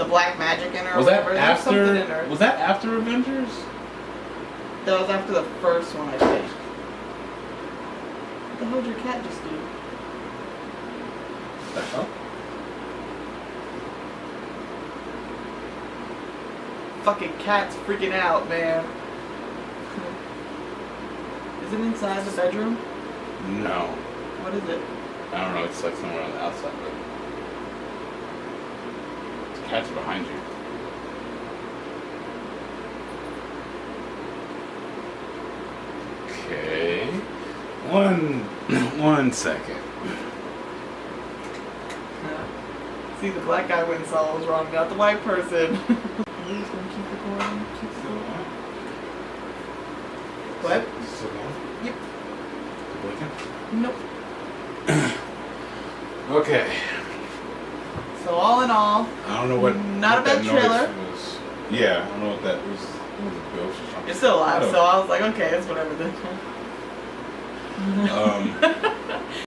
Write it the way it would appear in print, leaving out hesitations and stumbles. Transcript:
the black magic in her. Was or that whatever. There's something in after? her. Was that after Avengers? That was after the first one, I think. What the hell did your cat just do? The hell? Fucking cat's freaking out, man. Is it inside the bedroom? No. What is it? I don't know. It's like somewhere on the outside. But the cat's behind you. Okay. One second. See, the black guy went and saw what was wrong, not the white person. Are you just gonna keep recording? Still on? What? Still on? Yep. Blinking? Nope. Okay. So all in all, I don't know what. Not what a bad that trailer. noise was. Yeah, I don't know what that was. It was a ghost or something. you're still alive, I don't- so I was like, okay, it's whatever then.